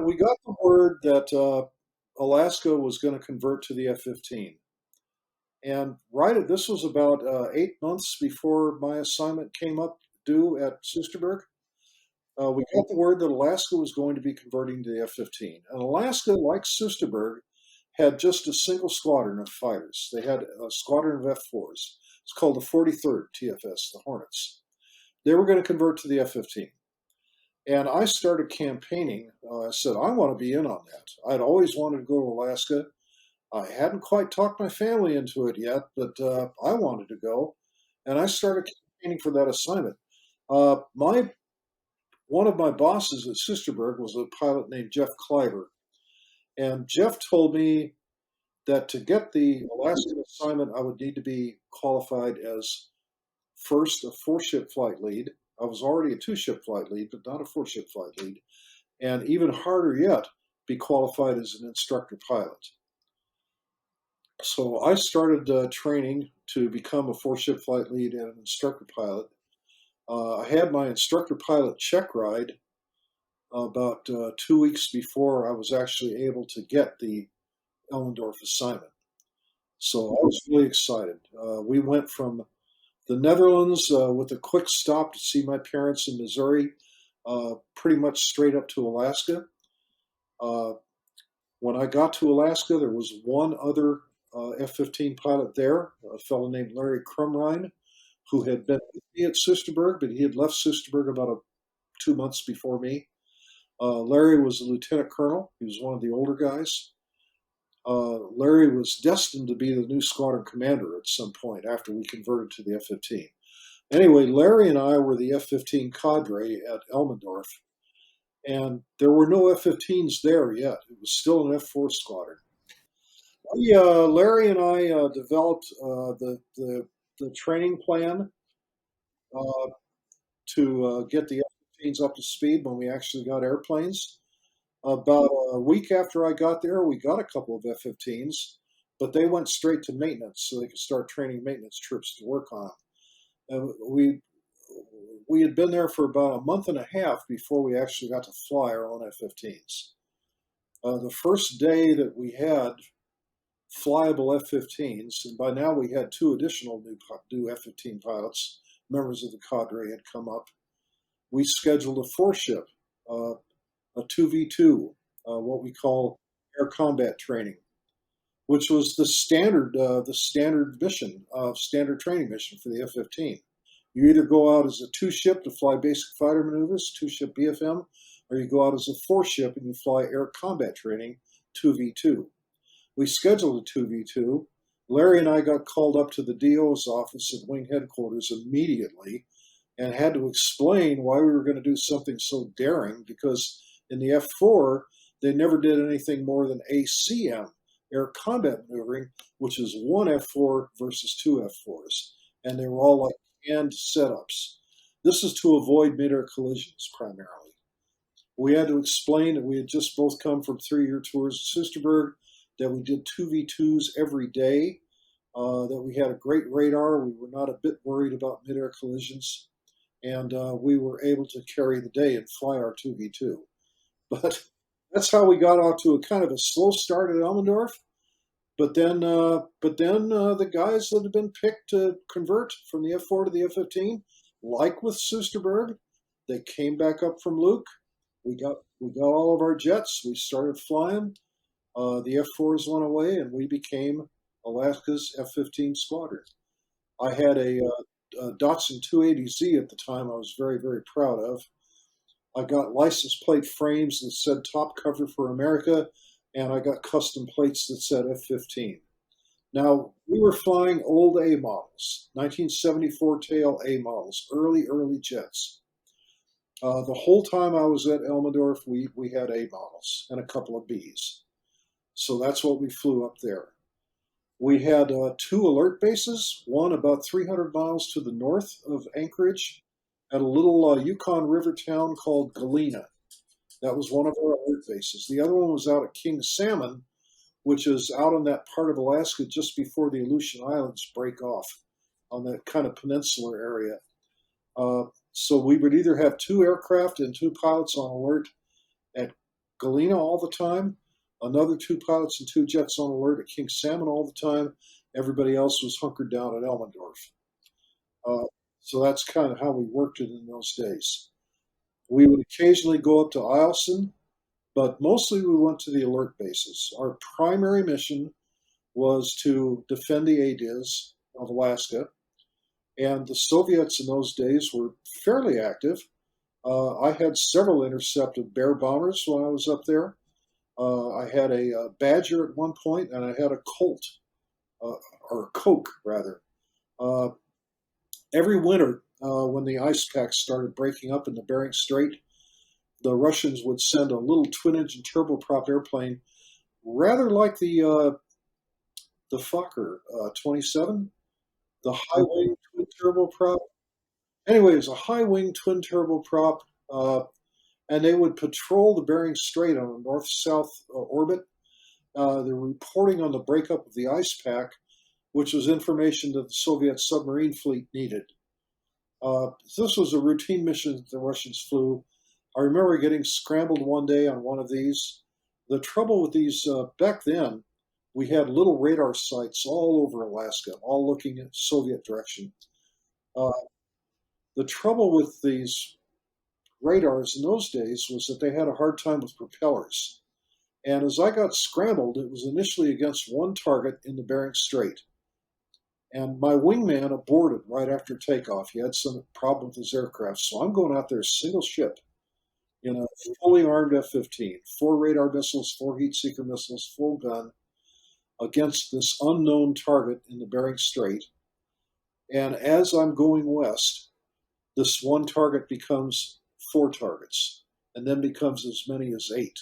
we got the word that Alaska was going to convert to the F-15, and this was about 8 months before my assignment came up due at Soesterberg. We got the word that Alaska was going to be converting to the F-15, and Alaska, like Soesterberg, had just a single squadron of fighters. They had a squadron of F-4s. It's called the 43rd TFS, the Hornets. They were going to convert to the F-15. And I started campaigning. I said, I want to be in on that. I'd always wanted to go to Alaska. I hadn't quite talked my family into it yet, but I wanted to go. And I started campaigning for that assignment. My One of my bosses at Sisterberg was a pilot named Jeff Cliver. And Jeff told me that to get the Alaska assignment, I would need to be qualified as first a four-ship flight lead. I was already a two-ship flight lead, but not a four-ship flight lead. And even harder yet, be qualified as an instructor pilot. So I started training to become a four-ship flight lead and an instructor pilot. I had my instructor pilot check ride about 2 weeks before I was actually able to get the Elmendorf assignment. So I was really excited. We went from the Netherlands with a quick stop to see my parents in Missouri, pretty much straight up to Alaska. Uh, when I got to Alaska, there was one other F-15 pilot there, a fellow named Larry Crumrine, who had been with me at Soesterberg, but he had left Soesterberg about 2 months before me. Larry was a lieutenant colonel. He was one of the older guys. Larry was destined to be the new squadron commander at some point after we converted to the F-15. Anyway, Larry and I were the F-15 cadre at Elmendorf, and there were no F-15s there yet. It was still an F-4 squadron. Larry and I developed the training plan uh, to get the F-15s up to speed when we actually got airplanes. About a week after I got there, we got a couple of F-15s, but they went straight to maintenance so they could start training maintenance troops to work on them. And we had been there for about a month and a half before we actually got to fly our own F-15s. The first day that we had flyable F-15s, and by now we had two additional new F-15 pilots, members of the cadre had come up. We scheduled a four-ship, a 2v2, what we call air combat training, which was the standard mission, standard training mission for the F-15. You either go out as a two-ship to fly basic fighter maneuvers, two-ship BFM, or you go out as a four-ship and you fly air combat training, 2v2. We scheduled a 2v2. Larry and I got called up to the DO's office at Wing Headquarters immediately and had to explain why we were going to do something so daring, because in the F-4, they never did anything more than ACM, air combat maneuvering, which is one F-4 versus two F-4s. And they were all like canned setups. This is to avoid mid-air collisions primarily. We had to explain that we had just both come from 3-year tours at Sisterberg, that we did 2v2s every day, that we had a great radar. We were not a bit worried about mid-air collisions, and we were able to carry the day and fly our 2v2. But that's how we got off to a kind of a slow start at Elmendorf. But then the guys that had been picked to convert from the F-4 to the F-15, like with Soesterberg, they came back up from Luke. We got all of our jets. We started flying. The F-4s went away, and we became Alaska's F-15 squadron. I had a Datsun 280Z at the time I was very, very proud of. I got license plate frames that said Top Cover for America, and I got custom plates that said F-15. Now, we were flying old A models, 1974 tail A models, early jets. The whole time I was at Elmendorf, we had A models and a couple of Bs. So that's what we flew up there. We had two alert bases, one about 300 miles to the north of Anchorage at a little Yukon River town called Galena. That was one of our alert bases. The other one was out at King Salmon, which is out on that part of Alaska just before the Aleutian Islands break off on that kind of peninsular area. So we would either have two aircraft and two pilots on alert at Galena all the time, another two pilots and two jets on alert at King Salmon all the time. Everybody else was hunkered down at Elmendorf. Uh, so that's kind of how we worked it in those days. We would occasionally go up to Eielson, but mostly we went to the alert bases. Our primary mission was to defend the ADIZ of Alaska, and the Soviets in those days were fairly active. I had several intercepted Bear bombers when I was up there. I had a Badger at one point, and I had a Colt, uh, or a Coke rather. Uh, every winter, when the ice packs started breaking up in the Bering Strait, the Russians would send a little twin-engine turboprop airplane, rather like the Fokker 27, the high-wing twin turboprop. Anyway, it was a high-wing twin turboprop, uh, and they would patrol the Bering Strait on a north-south orbit. They were reporting on the breakup of the ice pack, which was information that the Soviet submarine fleet needed. This was a routine mission that the Russians flew. I remember getting scrambled one day on one of these. The trouble with these back then, we had little radar sites all over Alaska, all looking at Soviet direction. Uh, the trouble with these radars in those days was that they had a hard time with propellers. And as I got scrambled, it was initially against one target in the Bering Strait. And my wingman aborted right after takeoff. He had some problem with his aircraft. So I'm going out there single ship in a fully armed F-15, 4 radar missiles, 4 heat-seeker missiles, full gun, against this unknown target in the Bering Strait. And as I'm going west, this one target becomes 4 targets, and then becomes as many as 8.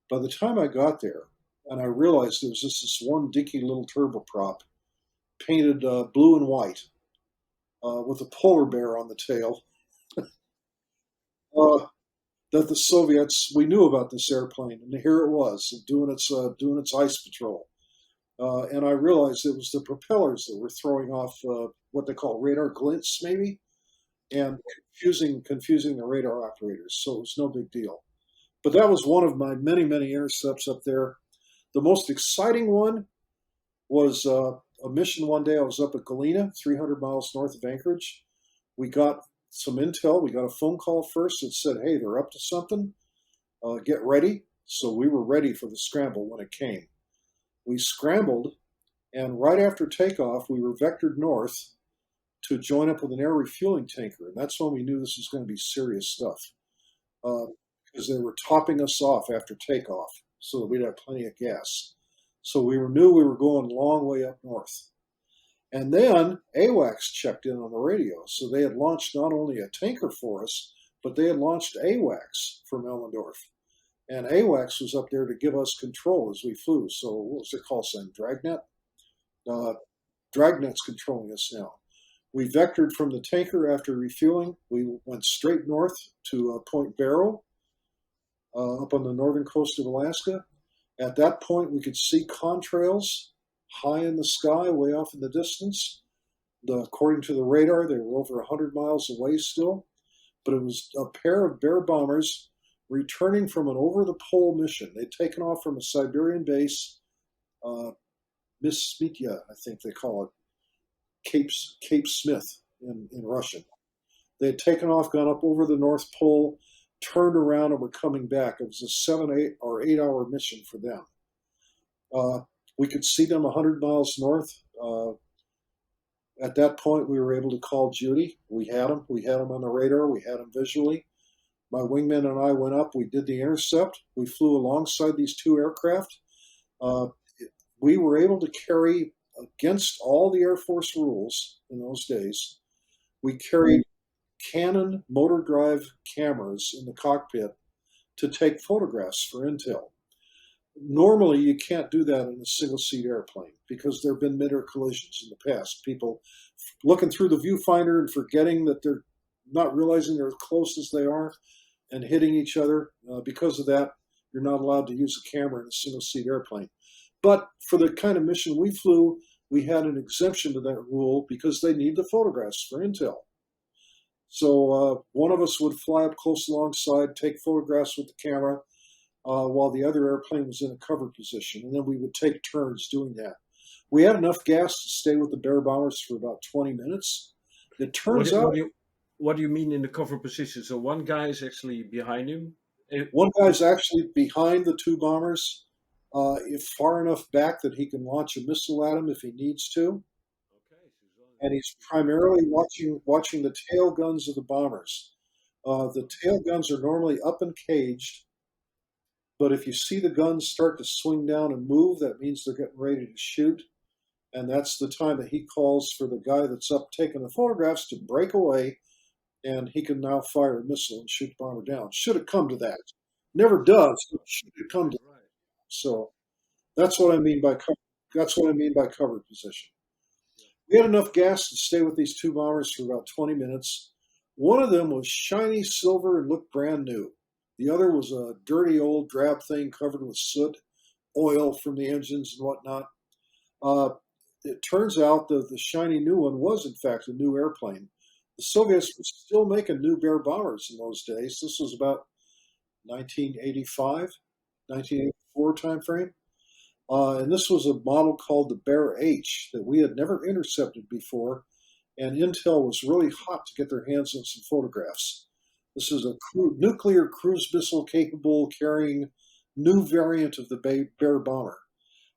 By the time I got there, and I realized there was just this one dinky little turboprop painted blue and white with a polar bear on the tail, uh, that the Soviets, we knew about this airplane, and here it was doing its ice patrol. And I realized it was the propellers that were throwing off what they call radar glints, maybe, and confusing the radar operators. So it was no big deal. But that was one of my many, many intercepts up there. The most exciting one was a mission one day. I was up at Galena, 300 miles north of Anchorage. We got some intel. We got a phone call first that said, hey, they're up to something. Get ready. So we were ready for the scramble when it came. We scrambled, and right after takeoff, we were vectored north to join up with an air refueling tanker. And that's when we knew this was going to be serious stuff, because they were topping us off after takeoff so that we'd have plenty of gas. So we knew we were going a long way up north. And then AWACS checked in on the radio. So they had launched not only a tanker for us, but they had launched AWACS from Elmendorf. And AWACS was up there to give us control as we flew. So what was their call sign? Dragnet? Dragnet's controlling us now. We vectored from the tanker after refueling. We went straight north to Point Barrow, up on the northern coast of Alaska. At that point, we could see contrails high in the sky, way off in the distance. According to the radar, they were over 100 miles away still. But it was a pair of Bear bombers returning from an over-the-pole mission. They'd taken off from a Siberian base, Miss Smitya, I think they call it, Cape Smith in Russian. They had taken off, gone up over the North Pole, turned around, and were coming back. It was a 8 hour mission for them. We could see them 100 miles north. At that point, we were able to call Judy. We had them. We had them on the radar. We had them visually. My wingman and I went up. We did the intercept. We flew alongside these 2 aircraft. We were able to carry, against all the Air Force rules in those days, we carried Canon motor drive cameras in the cockpit to take photographs for intel. Normally, you can't do that in a single-seat airplane because there have been mid-air collisions in the past. People looking through the viewfinder and forgetting that they're not realizing they're as close as they are and hitting each other. Because of that, you're not allowed to use a camera in a single-seat airplane. But for the kind of mission we flew, we had an exemption to that rule because they need the photographs for intel. So one of us would fly up close alongside, take photographs with the camera. while the other airplane was in a cover position, and then we would take turns doing that. We had enough gas to stay with the Bear bombers for about 20 minutes. It What turns do, out what do you mean in the cover position? So one guy is actually behind him. one If guy's actually behind the two bombers, if far enough back that he can launch a missile at him if he needs to, okay, so and he's primarily watching the tail guns of the bombers. The tail guns are normally up and caged, but if you see the guns start to swing down and move, that means they're getting ready to shoot. And that's the time that he calls for the guy that's up taking the photographs to break away, and he can now fire a missile and shoot the bomber down. Should it come to that? Never does, but should it come to that? right. So that's what I mean by cover. That's what I mean by cover position. Yeah. We had enough gas to stay with these two bombers for about 20 minutes. One of them was shiny silver and looked brand new. The other was a dirty old drab thing covered with soot, oil from the engines and whatnot. Uh, it turns out that the shiny new one was, in fact, a new airplane. The Soviets were still making new Bear bombers in those days. This was about 1985, 1984 timeframe. And this was a model called the Bear H that we had never intercepted before, and Intel was really hot to get their hands on some photographs. This is a nuclear cruise missile capable carrying new variant of the Bear bomber.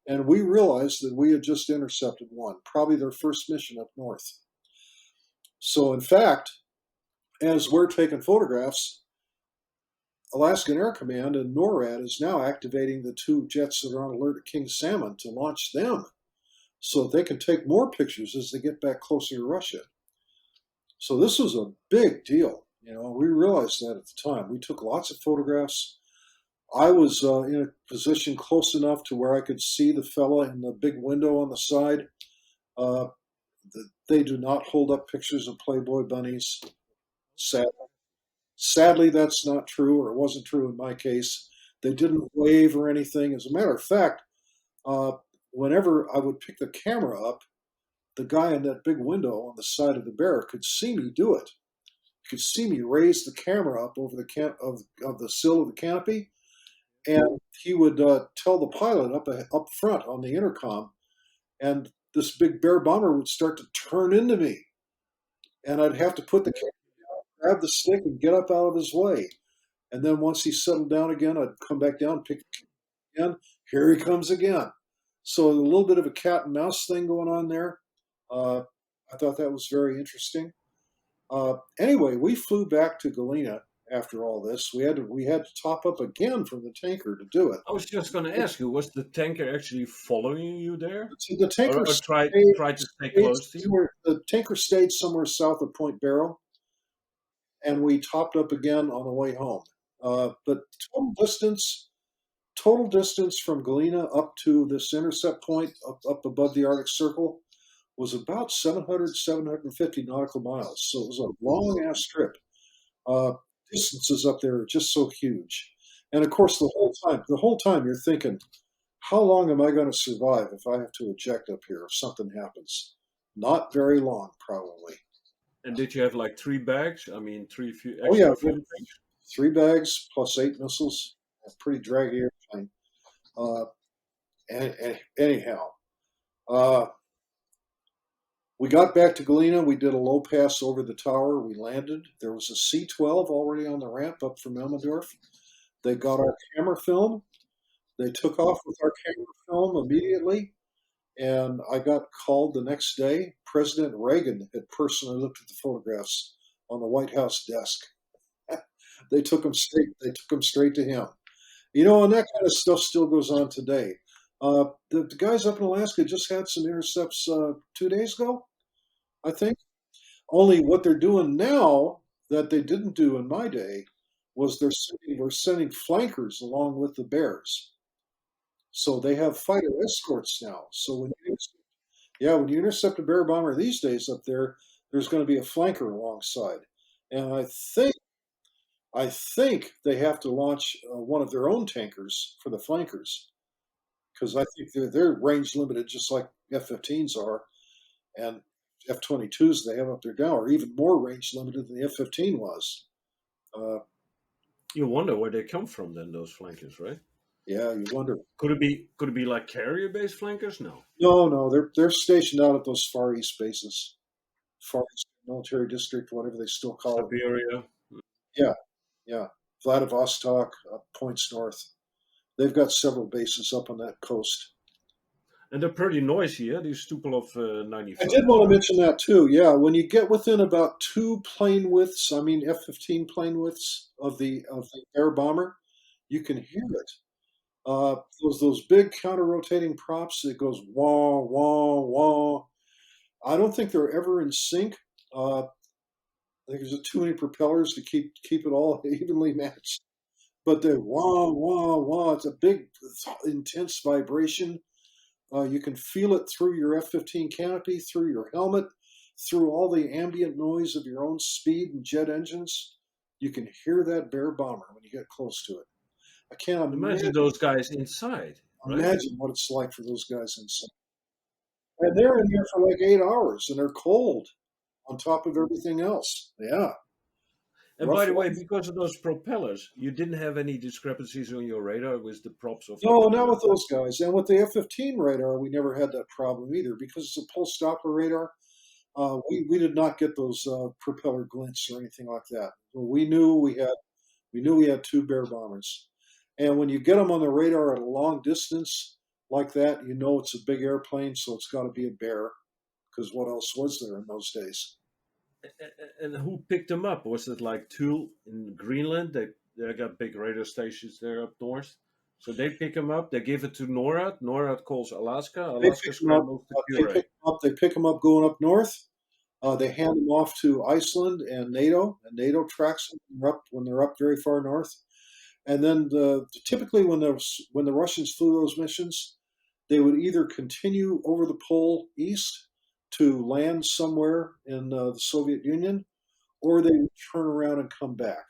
And we realized that we had just intercepted one, probably their first mission up north. So, in fact, as we're taking photographs, Alaskan Air Command and NORAD is now activating the two jets that are on alert at King Salmon to launch them so they can take more pictures as they get back closer to Russia. So this was a big deal. We realized that at the time. We took lots of photographs. I was in a position close enough to where I could see the fella in the big window on the side. Uh, they do not hold up pictures of Playboy bunnies. Sad, Sadly, that's not true, or it wasn't true in my case. They didn't wave or anything. As a matter of fact, uh, whenever I would pick the camera up, the guy in that big window on the side of the Bear could see me do it. He could see me raise the camera up over of the sill of the canopy, and he would tell the pilot up front on the intercom, and this big Bear bomber would start to turn into me, and I'd have to put the camera, grab the stick, and get up out of his way. And then once he settled down again, I'd come back down, pick it again. Here he comes again. So a little bit of a cat and mouse thing going on there. Uh, I thought that was very interesting. Anyway, we flew back to Galena after all this. We had to top up again from the tanker to do it. I was just going to ask you, was the tanker actually following you there, So the tanker or stayed, tried to stay close to you? the tanker stayed somewhere south of Point Barrow, and we topped up again on the way home. But total distance from Galena up to this intercept point up above the Arctic Circle was about 750 nautical miles. So it was a long ass trip. Uh, Distances up there are just so huge. And of course, the whole time you're thinking, how long am I going to survive if I have to eject up here if something happens? Not very long, probably. And did you have like three bags? I mean, Oh yeah, extra we fuel had tanks? 3 bags plus 8 missiles. A pretty draggy airplane. Uh, Anyhow, uh, we got back to Galena. We did a low pass over the tower. We landed. There was a C-12 already on the ramp up from Elmendorf. They got our camera film. They took off with our camera film immediately, and I got called the next day. President Reagan had personally looked at the photographs on the White House desk. They took them straight. They took them straight to him. And that kind of stuff still goes on today. The guys up in Alaska just had some intercepts 2 days ago, I think. Only what they're doing now that they didn't do in my day was we're sending flankers along with the bears. So they have fighter escorts now. So when you intercept a bear bomber these days up there, there's going to be a flanker alongside. And I think they have to launch one of their own tankers for the flankers because I think they're range limited just like F-15s are, and F-22s they have up there now are even more range limited than the F-15 was. Uh, You wonder where they come from then, those flankers, right? Yeah, you wonder. Could it be like carrier based flankers? No. No, no, they're stationed out at those Far East bases, Far East Military District, whatever they still call it. Siberia. Yeah, yeah. Vladivostok, points north. They've got several bases up on that coast. And they're pretty noisy, yeah, these Tupolev I did 95s, want to right? mention that too. Yeah, when you get within about two plane widths, I mean F-15 plane widths of the air bomber, you can hear it. Those big counter-rotating props, it goes wah wah wah. I don't think they're ever in sync. I think there's too many propellers to keep it all evenly matched. But the wah wah wah, it's a big, intense vibration. You can feel it through your F-15 canopy, through your helmet, through all the ambient noise of your own speed and jet engines. You can hear that bear bomber when you get close to it. I can't Imagine those guys inside, right? imagine what it's like for those guys inside. And they're in there for like 8 hours, and they're cold on top of everything else. Yeah, And by rough the way, life. because of those propellers, you didn't have any discrepancies on your radar with the props of the No, not propellers. with those guys. And with the F-15 radar, we never had that problem either because it's a pulse Doppler radar. We did not get those propeller glints or anything like that. We knew we had two bear bombers, and when you get them on the radar at a long distance like that, you know it's a big airplane, so it's got to be a bear because what else was there in those days? And who picked them up? Was it like Thule in Greenland? They got big radar stations there up north. So they pick them up. They give it to NORAD. NORAD calls Alaska. They Alaska pick them up. scrambles to They pick Curate. them up. They pick them up going up north. They hand them off to Iceland and NATO tracks them when they're up very far north. And then typically when the Russians flew those missions, they would either continue over the pole east to land somewhere in the Soviet Union, or they would turn around and come back.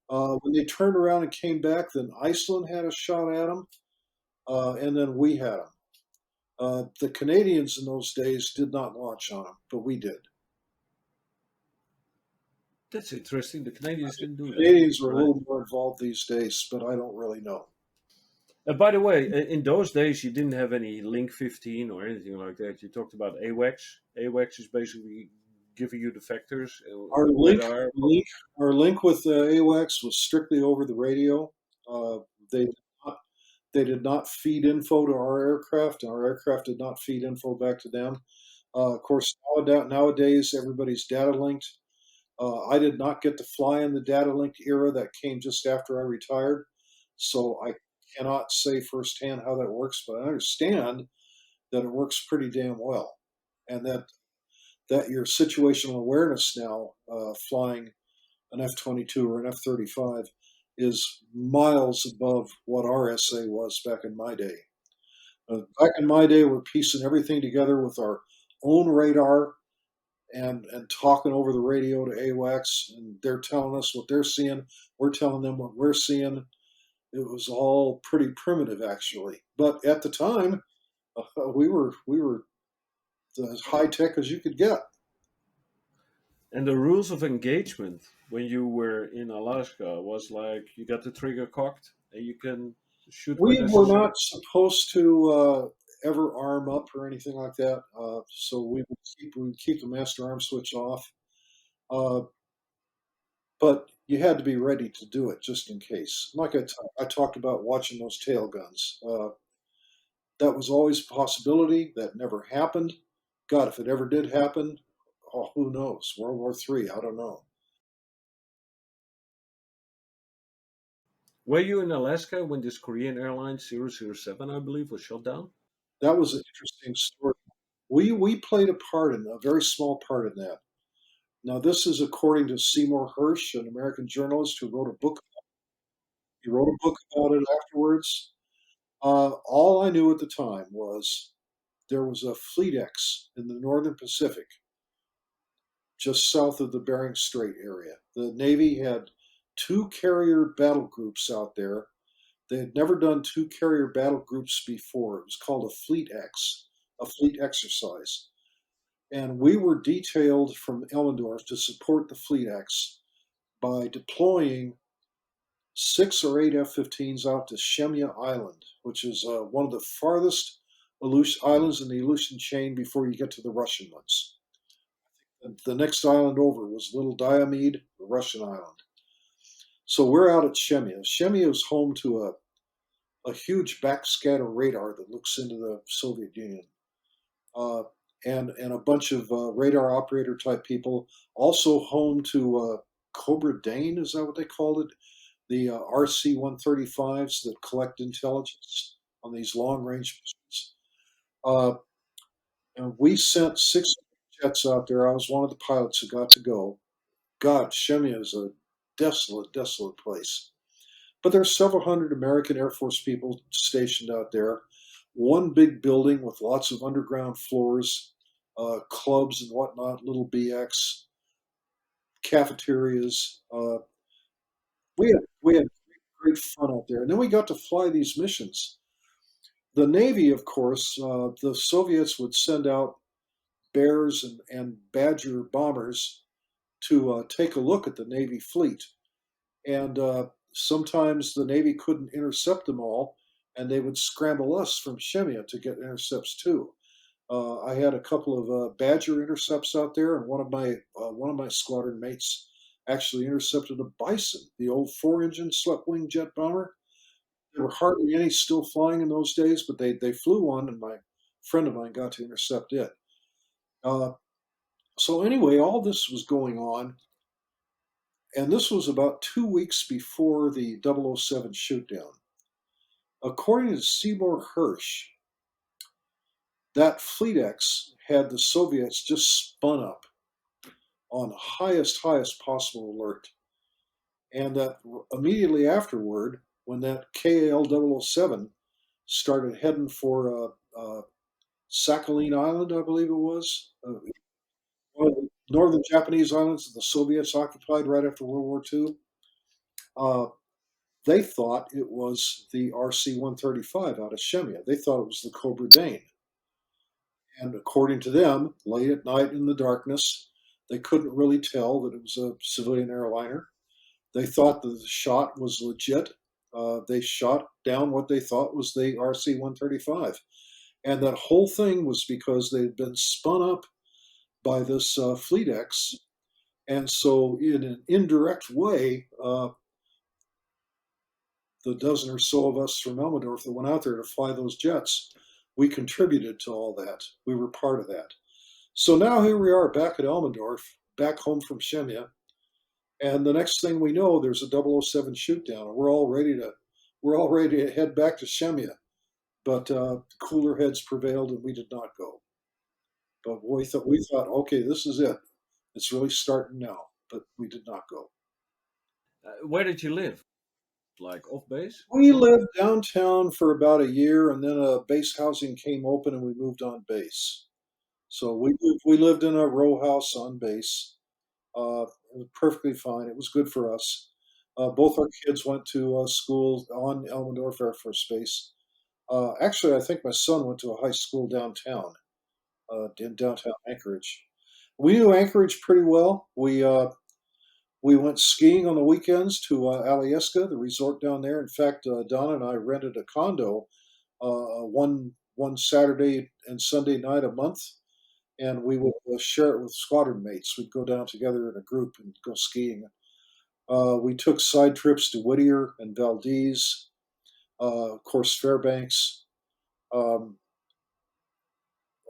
When they turned around and came back, then Iceland had a shot at them, and then we had them. The Canadians in those days did not launch on them, but we did. That's interesting. The Canadians didn't do that. Canadians are a Right. little more involved these days, but I don't really know. By the way, in those days, you didn't have any Link 15 or anything like that. You talked about AWACS. AWACS is basically giving you the vectors, Our link, radar. link our link with AWACS was strictly over the radio. Uh, they did not, they did not feed info to our aircraft, and our aircraft did not feed info back to them. Of course, nowadays everybody's data linked. I did not get to fly in the data linked era that came just after I retired, so I cannot say firsthand how that works, but I understand that it works pretty damn well, and that your situational awareness now, flying an F-22 or an F-35, is miles above what our SA was back in my day. Back in my day, we're piecing everything together with our own radar and talking over the radio to AWACS, and they're telling us what they're seeing. We're telling them what we're seeing. It was all pretty primitive, actually. But at the time, we were as high tech as you could get. And the rules of engagement when you were in Alaska was like you got the trigger cocked and you can shoot when We were necessary. not supposed to ever arm up or anything like that, so we would keep the master arm switch off. Uh, but you had to be ready to do it just in case. Like I talked about watching those tail guns. That was always a possibility. That never happened. God, if it ever did happen, oh, who knows? World War III, I don't know. Were you in Alaska when this Korean Airlines 007, I believe, was shut down? That was an interesting story. We played a part in a very small part in that. Now, this is according to Seymour Hersh, an American journalist who wrote a book. He wrote a book about it afterwards. All I knew at the time was there was a Fleet X in the Northern Pacific, just south of the Bering Strait area. The Navy had two carrier battle groups out there. They had never done two carrier battle groups before. It was called a Fleet X, a fleet exercise. And we were detailed from Elmendorf to support the Fleet X by deploying 6 or 8 F-15s out to Shemya Island, which is one of the farthest islands in the Aleutian chain before you get to the Russian ones. The next island over was Little Diomede, the Russian island. So we're out at Shemya. Shemya is home to a huge backscatter radar that looks into the Soviet Union. Uh, and a bunch of radar operator type people. Also home to Cobra Dane, is that what they called it? The RC 135s that collect intelligence on these long range missions. Uh, and we sent 6 jets out there. I was one of the pilots who got to go. God, Shemya is a desolate, desolate place. But there's several hundred American Air Force people stationed out there. One big building with lots of underground floors, clubs and whatnot, little BX, cafeterias. We had great fun out there, and then we got to fly these missions. The Navy, of course, the Soviets would send out Bears and Badger bombers to take a look at the Navy fleet. And sometimes the Navy couldn't intercept them all, and they would scramble us from Shemya to get intercepts too. I had a couple of Badger intercepts out there, and one of my squadron mates actually intercepted a Bison, the old 4-engine swept wing jet bomber. There were hardly any still flying in those days, but they flew one, and my friend of mine got to intercept it. Uh, so anyway, all this was going on, and this was about 2 weeks before the 007 shootdown. According to Seymour Hersh, that Fleet X had the Soviets just spun up on highest possible alert, and that immediately afterward, when that KAL 007 started heading for Sakhalin Island, I believe it was, one of the northern Japanese islands that the Soviets occupied right after World War II. Uh, they thought it was the RC 135 out of Shemya. They thought it was the Cobra Dane. And according to them, late at night in the darkness, they couldn't really tell that it was a civilian airliner. They thought that the shot was legit. They shot down what they thought was the RC 135. And that whole thing was because they'd been spun up by this Fleet X. And so, in an indirect way, the dozen or so of us from Elmendorf that went out there to fly those jets, we contributed to all that. We were part of that. So now here we are back at Elmendorf, back home from Shemya, and the next thing we know, there's a 007 shoot down, and we're all ready to head back to Shemya. But cooler heads prevailed, and we did not go. But we thought, okay, this is it. It's really starting now. But we did not go. Where did you live? Like off base? We lived downtown for about a year, and then base housing came open, and we moved on base. So we lived in a row house on base. It was perfectly fine. It was good for us. Both our kids went to school on Elmendorf Air Force Base. Actually, I think my son went to a high school downtown, in downtown Anchorage. We knew Anchorage pretty well. We went skiing on the weekends to Alyeska, the resort down there. In fact, Donna and I rented a condo one Saturday and Sunday night a month, and we would share it with squadron mates. We'd go down together in a group and go skiing. We took side trips to Whittier and Valdez, of course, Fairbanks. Um,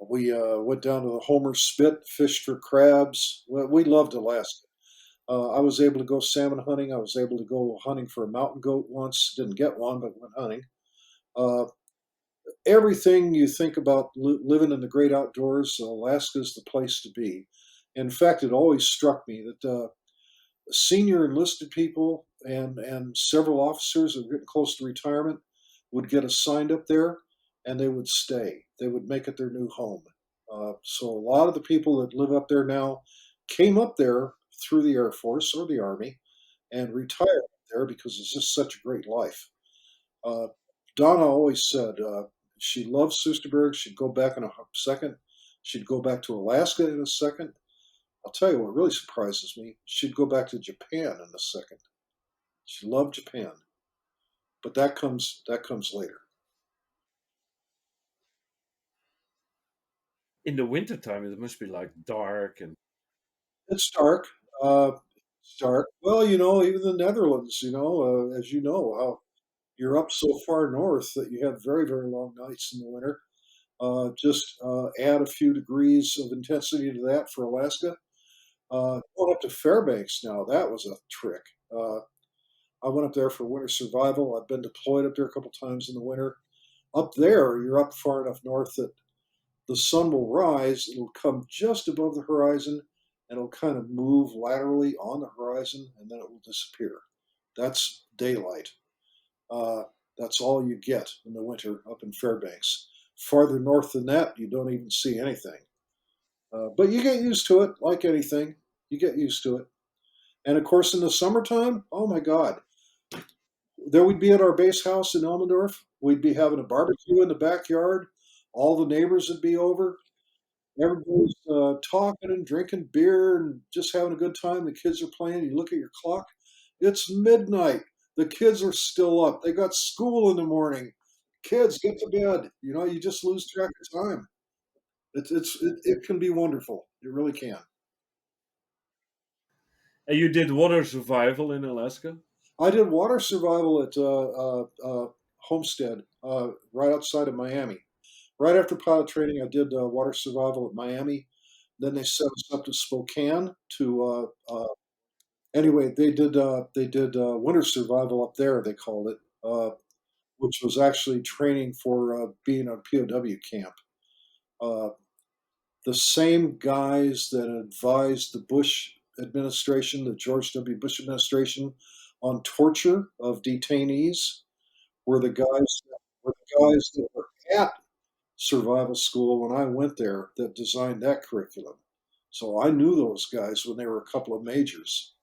we went down to the Homer Spit, fished for crabs. We loved Alaska. I was able to go salmon hunting. I was able to go hunting for a mountain goat once. Didn't get one, but went hunting. Uh, Everything you think about living in the great outdoors, Alaska is the place to be. In fact, it always struck me that senior enlisted people and several officers that were getting close to retirement would get assigned up there, and they would stay. They would make it their new home. So a lot of the people that live up there now came up there through the Air Force or the Army and retired up there because it's just such a great life. Uh, Donna always said she loves Soesterberg. She'd go back in a second. She'd go back to Alaska in a second. I'll tell you what really surprises me. She'd go back to Japan in a second. She loved Japan, but that comes later. In the wintertime, it must be like dark and It's dark. It's dark. Well, even the Netherlands, as you know, how you're up so far north that you have very, very long nights in the winter. Just add a few degrees of intensity to that for Alaska. Going up to Fairbanks now, that was a trick. Uh, I went up there for winter survival. I've been deployed up there a couple times in the winter. Up there, you're up far enough north that the sun will rise. It'll come just above the horizon and it'll kind of move laterally on the horizon and then it will disappear. That's daylight. Uh, that's all you get in the winter up in Fairbanks. Farther north than that, you don't even see anything. But you get used to it, like anything. You get used to it. And of course, in the summertime, oh my God, there we'd be at our base house in Elmendorf. We'd be having a barbecue in the backyard. All the neighbors would be over. Everybody's talking and drinking beer and just having a good time. The kids are playing. You look at your clock, it's midnight. The kids are still up. They got school in the morning. Kids, get to bed. You just lose track of time. It can be wonderful. It really can. and you did water survival in Alaska? I did water survival at Homestead, right outside of Miami. Right after pilot training, I did water survival at Miami. Then they sent us up to Spokane to. Anyway, they did winter survival up there. They called it, which was actually training for being on POW camp. Uh, the same guys that advised the Bush administration, the George W. Bush administration, on torture of detainees were the guys that were at survival school when I went there that designed that curriculum. So I knew those guys when they were a couple of majors.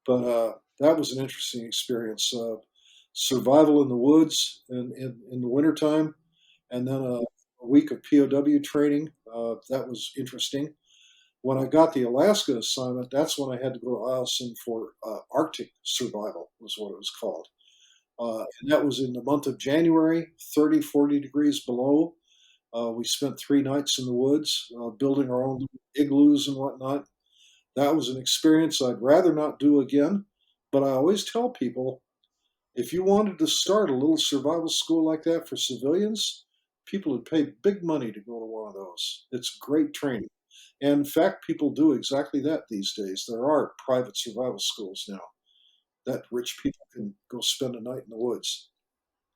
But that was an interesting experience. Survival in the woods in the wintertime, and then a week of POW training. That was interesting. When I got the Alaska assignment, that's when I had to go to Eielson for Arctic survival, was what it was called. And that was in the month of January, 30, 40 degrees below. We spent 3 nights in the woods, building our own igloos and whatnot. That was an experience I'd rather not do again. But I always tell people if you wanted to start a little survival school like that for civilians, people would pay big money to go to one of those. It's great training. And in fact, people do exactly that these days. There are private survival schools now that rich people can go spend a night in the woods.